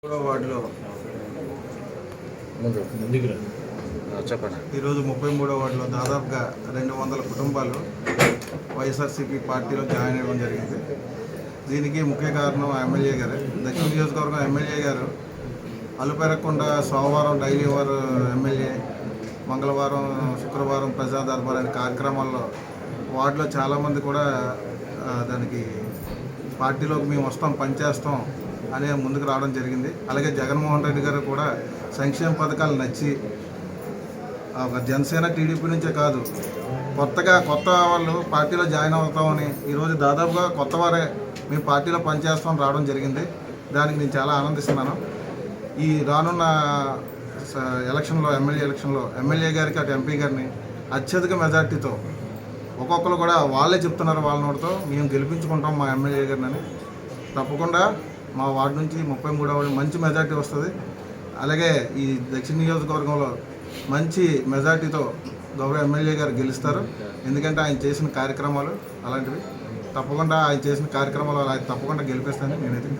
వార్డులో చెప్పండి. ఈరోజు 33వ వార్డులో దాదాపుగా 200 కుటుంబాలు వైఎస్ఆర్సీపీ పార్టీలో జాయిన్ అవ్వడం జరిగింది. దీనికి ముఖ్య కారణం ఎమ్మెల్యే గారు, దక్షిణ నియోజకవర్గం ఎమ్మెల్యే గారు అలుపెరగకుండా సోమవారం డైలీ వారు ఎమ్మెల్యే, మంగళవారం శుక్రవారం ప్రజా దర్బార్ అనే కార్యక్రమాల్లో వార్డులో చాలామంది కూడా దానికి పార్టీలోకి మేము వస్తాం, పనిచేస్తాం అనే ముందుకు రావడం జరిగింది. అలాగే జగన్మోహన్ రెడ్డి గారు కూడా సంక్షేమ పథకాలు నచ్చి జనసేన టీడీపీ నుంచే కాదు, కొత్త వాళ్ళు పార్టీలో జాయిన్ అవుతామని ఈరోజు దాదాపుగా కొత్త వారే మేము పార్టీలో పనిచేస్తాం రావడం జరిగింది. దానికి నేను చాలా ఆనందిస్తున్నాను. ఈ రానున్న ఎలక్షన్లో ఎమ్మెల్యే గారికి అటు ఎంపీ గారిని అత్యధిక మెజార్టీతో ఒక్కొక్కరు కూడా వాళ్ళే చెప్తున్నారు, వాళ్ళ నోటితో మేము గెలిపించుకుంటాం మా ఎమ్మెల్యే గారిని. తప్పకుండా మా వార్డు నుంచి 33వ వార్డు మంచి మెజార్టీ వస్తుంది. అలాగే ఈ దక్షిణ నియోజకవర్గంలో మంచి మెజార్టీతో గౌరవ ఎమ్మెల్యే గారు గెలుస్తారు. ఎందుకంటే ఆయన చేసిన కార్యక్రమాలు అలాంటివి. తప్పకుండా ఆయన చేసిన కార్యక్రమాలు తప్పకుండా గెలిపిస్తానని నేనైతే